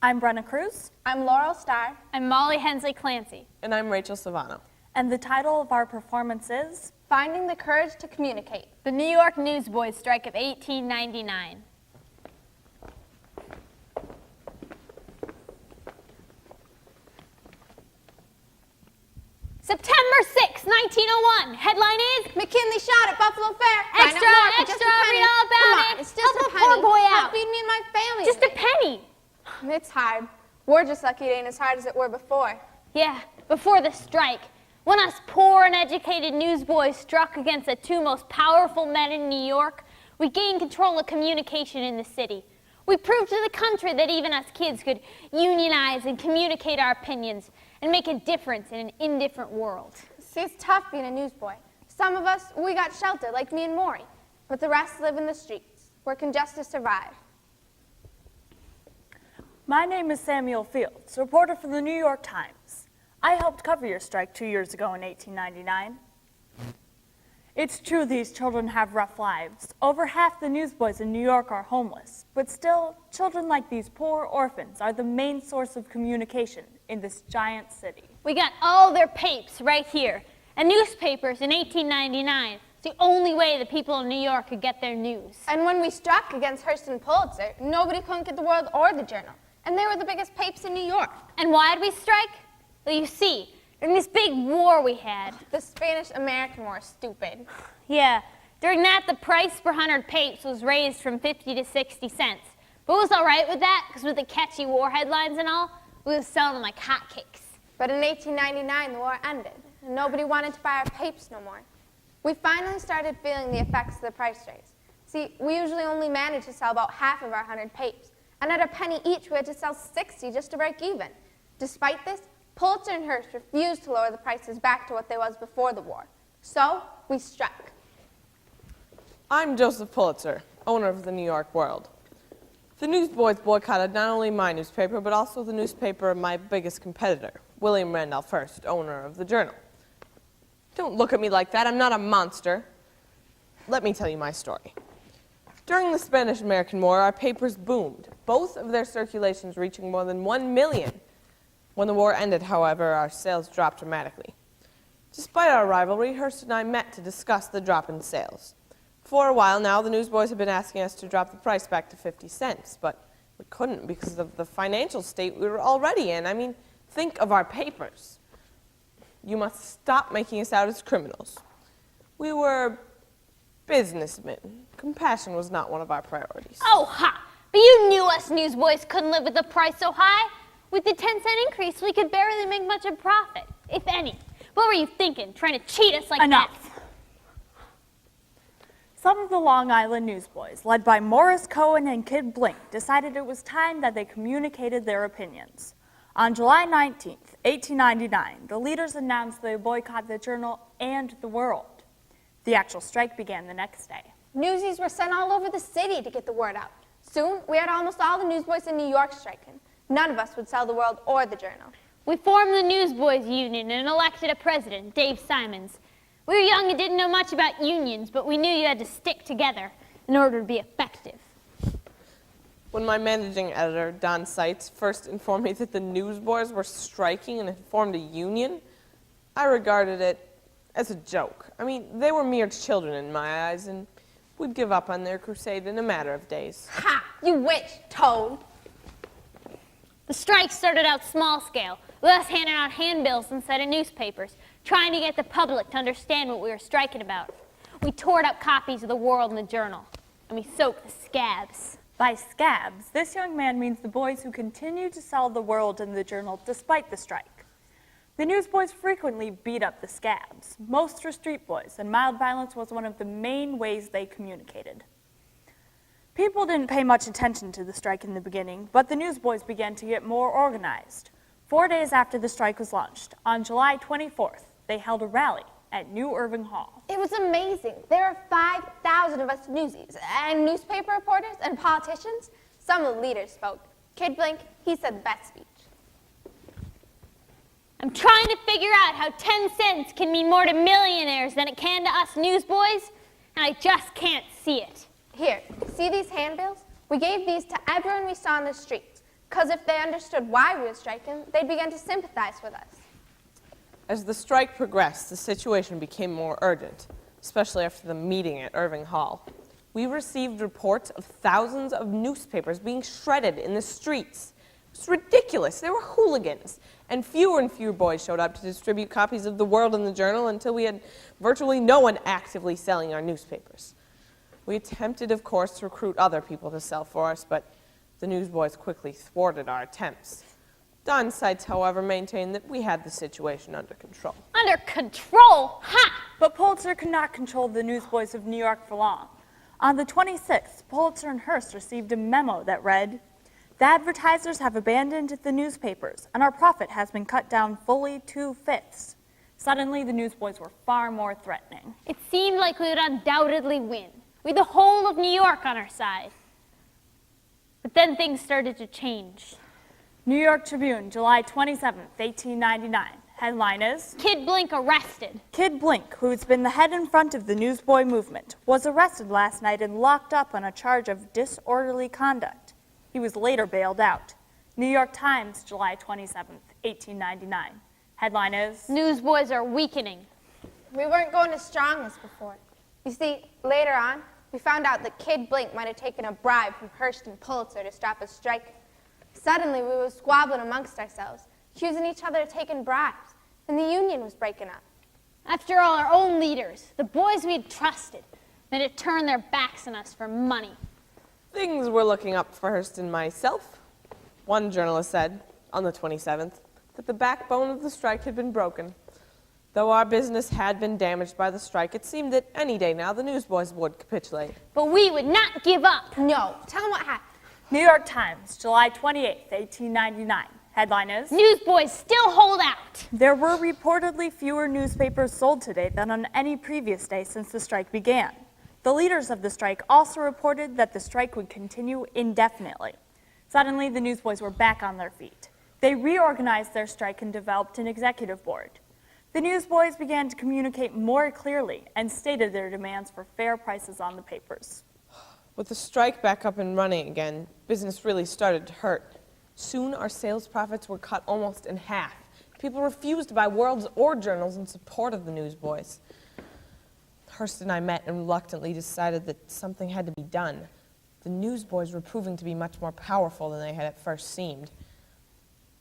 I'm Brenna Kruse. I'm Laurel Starr. I'm Molly Hensley Clancy. And I'm Rachel Svanoe. And the title of our performance is Finding the Courage to Communicate. The New York Newsboys Strike of 1899. September 6, 1901. Headline is McKinley shot at Buffalo Fair. Extra, extra, read all about Come it. on, it's just Help a a penny. poor boy Help out. feed me and my family. Just a penny. It's hard. We're just lucky it ain't as hard as it were before. Yeah, before the strike, when us poor and educated newsboys struck against the two most powerful men in New York, we gained control of communication in the city. We proved to the country that even us kids could unionize and communicate our opinions and make a difference in an indifferent world. See, it's tough being a newsboy. Some of us, we got shelter, like me and Maury. But the rest live in the streets, working just to survive. My name is Samuel Fields, reporter for the New York Times. I helped cover your strike 2 years ago in 1899. It's true these children have rough lives. Over half the newsboys in New York are homeless, but still, children like these poor orphans are the main source of communication in this giant city. We got all their papes right here, and newspapers in 1899. It's the only way the people in New York could get their news. And when we struck against Hearst and Pulitzer, nobody couldn't get the World or the Journal. And they were the biggest papes in New York. And why did we strike? Well, you see, during this big war we had. The Spanish-American War, stupid. Yeah, during that the price per 100 papes was raised from 50 to 60 cents. But it was all right with that, because with the catchy war headlines and all, we was selling them like hotcakes. But in 1899, the war ended, and nobody wanted to buy our papes no more. We finally started feeling the effects of the price raise. See, we usually only managed to sell about half of our 100 papes, and at a penny each, we had to sell 60 just to break even. Despite this, Pulitzer and Hearst refused to lower the prices back to what they was before the war. So, we struck. I'm Joseph Pulitzer, owner of the New York World. The Newsboys boycotted not only my newspaper, but also the newspaper of my biggest competitor, William Randolph Hearst, owner of the Journal. Don't look at me like that. I'm not a monster. Let me tell you my story. During the Spanish-American War, our papers boomed, both of their circulations reaching more than 1 million. When the war ended, however, our sales dropped dramatically. Despite our rivalry, Hearst and I met to discuss the drop in sales. For a while now, the newsboys have been asking us to drop the price back to 50 cents, but we couldn't because of the financial state we were already in. I mean, think of our papers. You must stop making us out as criminals. We were businessmen. Compassion was not one of our priorities. Oh, ha! But you knew us newsboys couldn't live with the price so high. With the 10-cent increase, we could barely make much of profit, if any. What were you thinking, trying to cheat us like Enough. that? Some of the Long Island newsboys, led by Morris Cohen and Kid Blink, decided it was time that they communicated their opinions. On July 19th, 1899, the leaders announced they would boycott the Journal and the World. The actual strike began the next day. Newsies were sent all over the city to get the word out. Soon, we had almost all the newsboys in New York striking. None of us would sell the World or the Journal. We formed the Newsboys Union and elected a president, Dave Simons. We were young and didn't know much about unions, but we knew you had to stick together in order to be effective. When my managing editor, Don Seitz, first informed me that the newsboys were striking and had formed a union, I regarded it as a joke. I mean, they were mere children in my eyes, and we'd give up on their crusade in a matter of days. Ha! You witch, Toad! The strike started out small scale, with us handing out handbills instead of newspapers, trying to get the public to understand what we were striking about. We tore up copies of the World and the Journal, and we soaked the scabs. By scabs, this young man means the boys who continue to sell the World and the Journal despite the strike. The newsboys frequently beat up the scabs. Most were street boys, and mild violence was one of the main ways they communicated. People didn't pay much attention to the strike in the beginning, but the newsboys began to get more organized. 4 days after the strike was launched, on July 24th, they held a rally at New Irving Hall. It was amazing. There were 5,000 of us newsies, and newspaper reporters and politicians. Some of the leaders spoke. Kid Blink, he said the best speech. I'm trying to figure out how 10 cents can mean more to millionaires than it can to us newsboys, and I just can't see it. Here, see these handbills? We gave these to everyone we saw in the streets. Because if they understood why we were striking, they'd begin to sympathize with us. As the strike progressed, the situation became more urgent, especially after the meeting at Irving Hall. We received reports of thousands of newspapers being shredded in the streets. It was ridiculous. They were hooligans. And fewer boys showed up to distribute copies of The World and the Journal until we had virtually no one actively selling our newspapers. We attempted, of course, to recruit other people to sell for us, but the newsboys quickly thwarted our attempts. Don Seitz, however, maintained that we had the situation under control. Under control? Ha! But Pulitzer could not control the Newsboys of New York for long. On the 26th, Pulitzer and Hearst received a memo that read, "The advertisers have abandoned the newspapers, and our profit has been cut down fully 2/5." Suddenly, the Newsboys were far more threatening. It seemed like we would undoubtedly win. We had the whole of New York on our side. But then things started to change. New York Tribune, July 27th, 1899. Headline is, Kid Blink arrested. Kid Blink, who's been the head and front of the Newsboy movement, was arrested last night and locked up on a charge of disorderly conduct. He was later bailed out. New York Times, July 27th, 1899. Headline is, Newsboys are weakening. We weren't going as strong as before. You see, later on, we found out that Kid Blink might have taken a bribe from Hearst and Pulitzer to stop a strike. Suddenly, we were squabbling amongst ourselves, accusing each other of taking bribes, and the union was breaking up. After all, our own leaders, the boys we had trusted, they had turned their backs on us for money. Things were looking up for Hearst and myself. One journalist said, on the 27th, that the backbone of the strike had been broken. Though our business had been damaged by the strike, it seemed that any day now the Newsboys would capitulate. But we would not give up. No, tell them what happened. New York Times, July 28th, 1899. Headline is, Newsboys still hold out. There were reportedly fewer newspapers sold today than on any previous day since the strike began. The leaders of the strike also reported that the strike would continue indefinitely. Suddenly, the Newsboys were back on their feet. They reorganized their strike and developed an executive board. The Newsboys began to communicate more clearly and stated their demands for fair prices on the papers. With the strike back up and running again, business really started to hurt. Soon, our sales profits were cut almost in half. People refused to buy Worlds or Journals in support of the Newsboys. Hearst and I met and reluctantly decided that something had to be done. The Newsboys were proving to be much more powerful than they had at first seemed.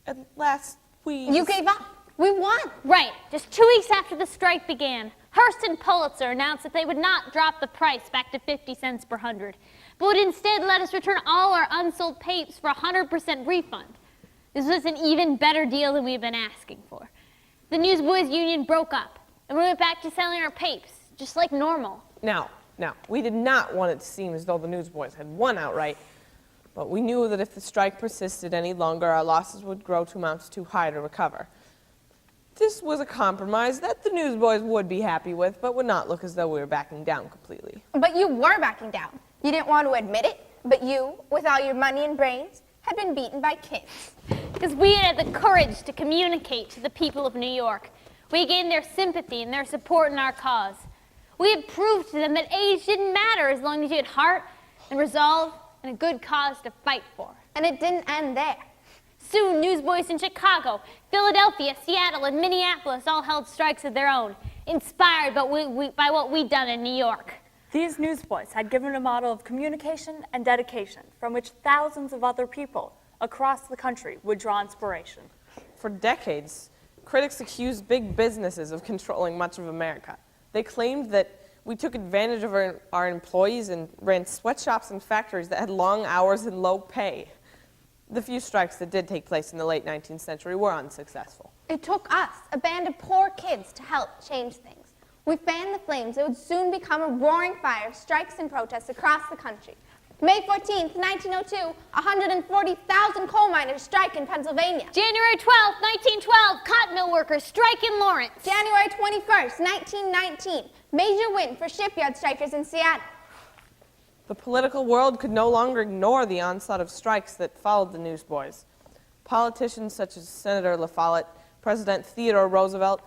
At last, You gave up. We won. Right. Just 2 weeks after the strike began, Hearst and Pulitzer announced that they would not drop the price back to 50 cents per hundred, but would instead let us return all our unsold papes for a 100% refund. This was an even better deal than we had been asking for. The Newsboys Union broke up, and we went back to selling our papes, just like normal. Now, we did not want it to seem as though the Newsboys had won outright, but we knew that if the strike persisted any longer, our losses would grow to amounts too high to recover. This was a compromise that the Newsboys would be happy with, but would not look as though we were backing down completely. But you were backing down. You didn't want to admit it, but you, with all your money and brains, had been beaten by kids. Because we had the courage to communicate to the people of New York. We gained their sympathy and their support in our cause. We had proved to them that age didn't matter as long as you had heart and resolve and a good cause to fight for. And it didn't end there. Soon, newsboys in Chicago, Philadelphia, Seattle, and Minneapolis all held strikes of their own, inspired by what we'd done in New York. These newsboys had given a model of communication and dedication from which thousands of other people across the country would draw inspiration. For decades, critics accused big businesses of controlling much of America. They claimed that we took advantage of our employees and ran sweatshops and factories that had long hours and low pay. The few strikes that did take place in the late 19th century were unsuccessful. It took us, a band of poor kids, to help change things. We fanned the flames that would soon become a roaring fire of strikes and protests across the country. May 14th, 1902, 140,000 coal miners strike in Pennsylvania. January 12th, 1912, cotton mill workers strike in Lawrence. January 21st, 1919, major win for shipyard strikers in Seattle. The political world could no longer ignore the onslaught of strikes that followed the Newsboys. Politicians such as Senator La Follette, President Theodore Roosevelt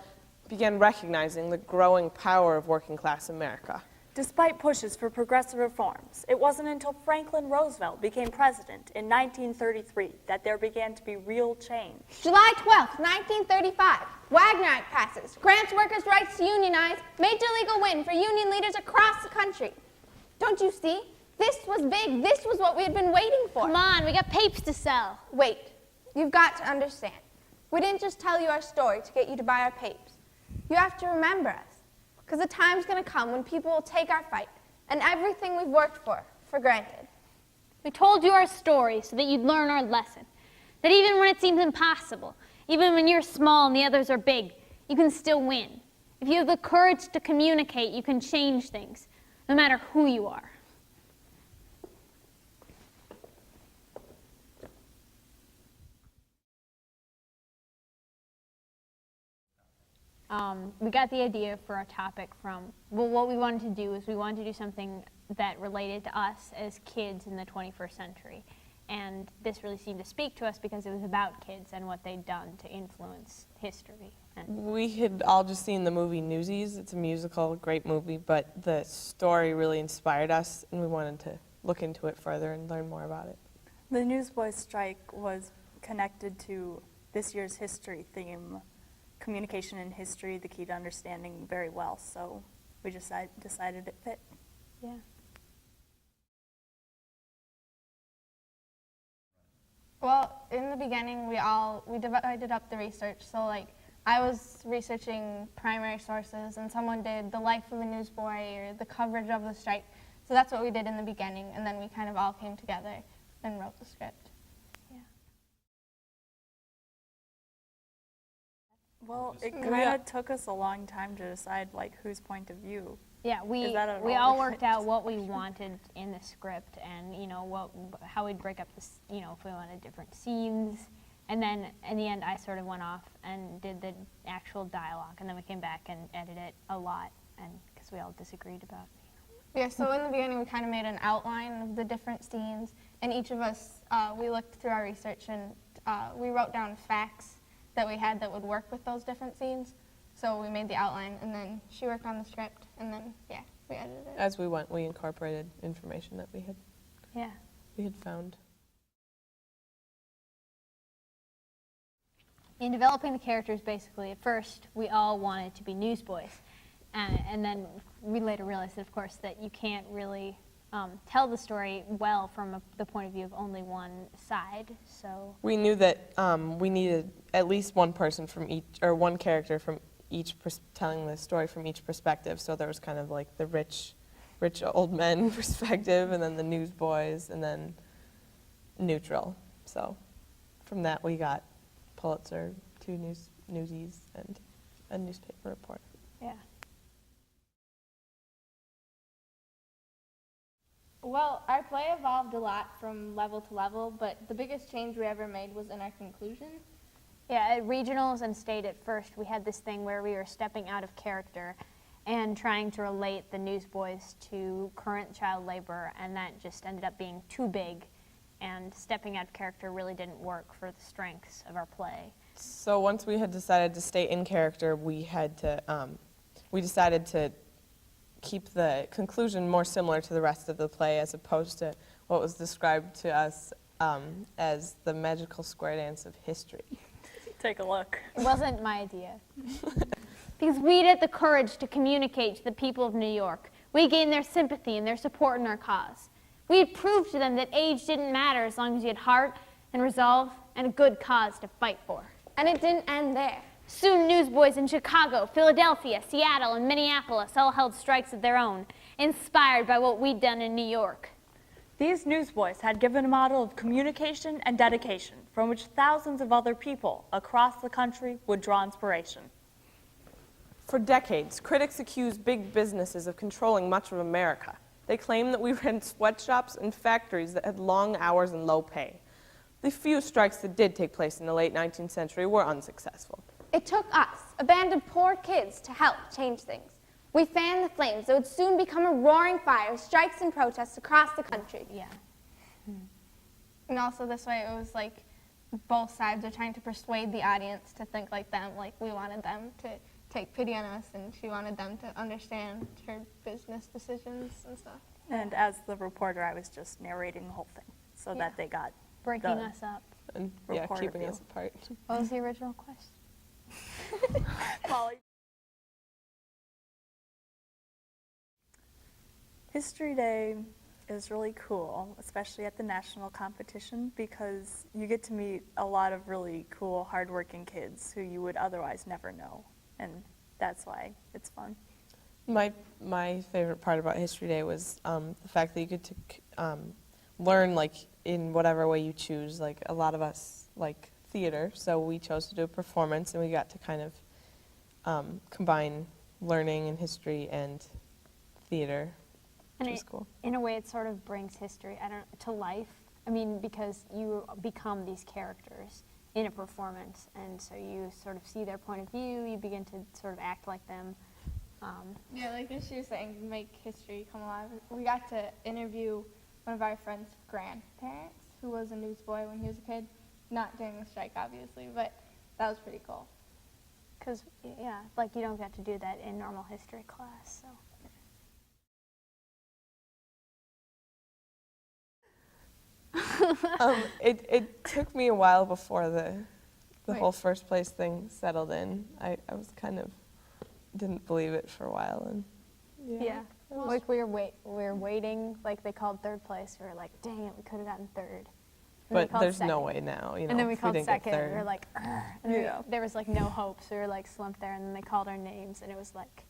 began recognizing the growing power of working-class America. Despite pushes for progressive reforms, it wasn't until Franklin Roosevelt became president in 1933 that there began to be real change. July 12th, 1935, Wagner Act passes, grants workers' rights to unionize, major legal win for union leaders across the country. Don't you see? This was big. This was what we had been waiting for. Come on, we got papes to sell. Wait, you've got to understand. We didn't just tell you our story to get you to buy our papes. You have to remember us, because the time's going to come when people will take our fight and everything we've worked for granted. We told you our story so that you'd learn our lesson. That even when it seems impossible, even when you're small and the others are big, you can still win. If you have the courage to communicate, you can change things, no matter who you are. We got the idea for our topic from, well, what we wanted to do is we wanted to do something that related to us as kids in the 21st century. And this really seemed to speak to us because it was about kids and what they'd done to influence history. And We had all just seen the movie Newsies. It's a musical, great movie, but the story really inspired us, and we wanted to look into it further and learn more about it. The Newsboys strike was connected to this year's history theme, communication and history, the key to understanding very well, so we just decided it fit. yeah. Well, in the beginning, we divided up the research. So, like, I was researching primary sources, and someone did the life of a newsboy or the coverage of the strike. So that's what we did in the beginning, and then we kind of all came together and wrote the script. Well, it kind of took us a long time to decide, like, whose point of view. Yeah, we all all worked out what we wanted in the script, and how we'd break up this, if we wanted different scenes, and then in the end I sort of went off and did the actual dialogue, and then we came back and edited it a lot, and because we all disagreed about it. Yeah, so in the beginning, we kind of made an outline of the different scenes, and each of us, we looked through our research, and we wrote down facts that we had that would work with those different scenes. So we made the outline, and then she worked on the script, and then, yeah, we edited it. As we went, we incorporated information that we had found. In developing the characters, basically, at first, we all wanted to be newsboys. And then we later realized, that, of course, that you can't really tell the story well from the point of view of only one side. So We knew that we needed at least one person from each, or one character from each, telling the story from each perspective. So there was kind of like the rich old men perspective, and then the newsboys, and then neutral. So from that we got Pulitzer, 2 newsies, and a newspaper reporter. yeah. Well, our play evolved a lot from level to level, but the biggest change we ever made was in our conclusion. Yeah, at regionals and state at first, we had this thing where we were stepping out of character and trying to relate the newsboys to current child labor, and that just ended up being too big, and stepping out of character really didn't work for the strengths of our play. So once we had decided to stay in character, we decided to keep the conclusion more similar to the rest of the play, as opposed to what was described to us as the magical square dance of history. Take a look. It wasn't my idea. Because we had the courage to communicate to the people of New York. We gained their sympathy and their support in our cause. We had proved to them that age didn't matter as long as you had heart and resolve and a good cause to fight for. And it didn't end there. Soon newsboys in Chicago, Philadelphia, Seattle, and Minneapolis all held strikes of their own, inspired by what we'd done in New York. These newsboys had given a model of communication and dedication from which thousands of other people across the country would draw inspiration. For decades, critics accused big businesses of controlling much of America. They claimed that we ran sweatshops and factories that had long hours and low pay. The few strikes that did take place in the late 19th century were unsuccessful. It took us, a band of poor kids, to help change things. We fanned the flames that would soon become a roaring fire of strikes and protests across the country. Yeah. And also this way it was like both sides are trying to persuade the audience to think like them, like we wanted them to take pity on us, and she wanted them to understand her business decisions and stuff. And as the reporter, I was just narrating the whole thing so that they got Breaking the us up. And Reporter keeping view. us apart. What was the original question? Molly. History Day is really cool, especially at the national competition, because you get to meet a lot of really cool, hardworking kids who you would otherwise never know, and that's why it's fun. My favorite part about History Day was the fact that you get to learn, like, in whatever way you choose. Like, a lot of us like theater, so we chose to do a performance, and we got to kind of combine learning and history and theater, which was cool. In a way, it sort of brings history to life. I mean, because you become these characters in a performance, and so you sort of see their point of view, you begin to sort of act like them. Yeah, like as she was saying, make history come alive. We got to interview one of our friend's grandparents, who was a newsboy when he was a kid. Not during the strike, obviously, but that was pretty cool. Because, yeah, like you don't get to do that in normal history class, so. It took me a while before the whole first place thing settled in. I was kind of didn't believe it for a while, and Yeah. Like we were waiting, like they called third place. We were like, dang it, we could have gotten third. And they But called there's no second. way now, you know. And then we if called didn't get second, and we were third. like, "Ugh." And there was like no hope, so we were like slumped there, and then they called our names, and it was like,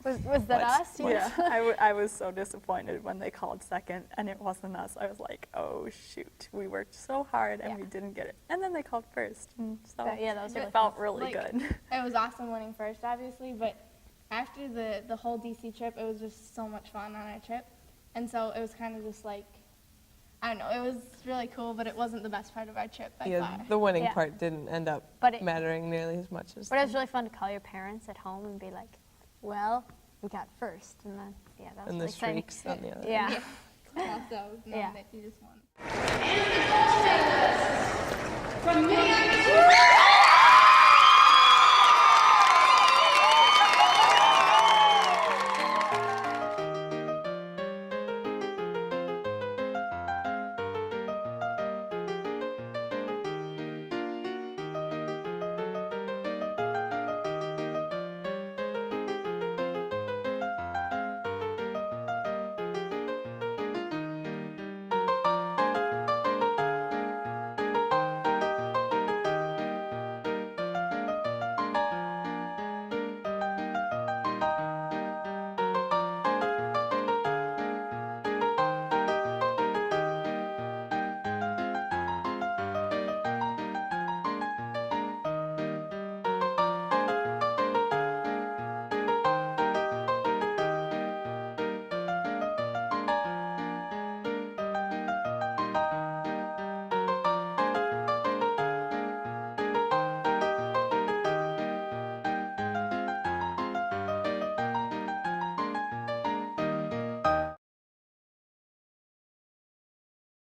was that What? us? Yeah, I was so disappointed when they called second and it wasn't us. I was like, oh shoot, we worked so hard and Yeah. we didn't get it. And then they called first, and so Yeah, that was really it felt fun. really Like, good. It was awesome winning first, obviously, but after the whole DC trip, it was just so much fun on our trip. And so it was kind of just like, I don't know, it was really cool, but it wasn't the best part of our trip by Yeah, far. the winning Yeah. part didn't end up But it- mattering nearly as much as. But it was really fun to call your parents at home and be like, well, we got first, and then, yeah, that was and the really exciting. streaks on the other. Yeah. Also, knowing Yeah. that you just won. And the goal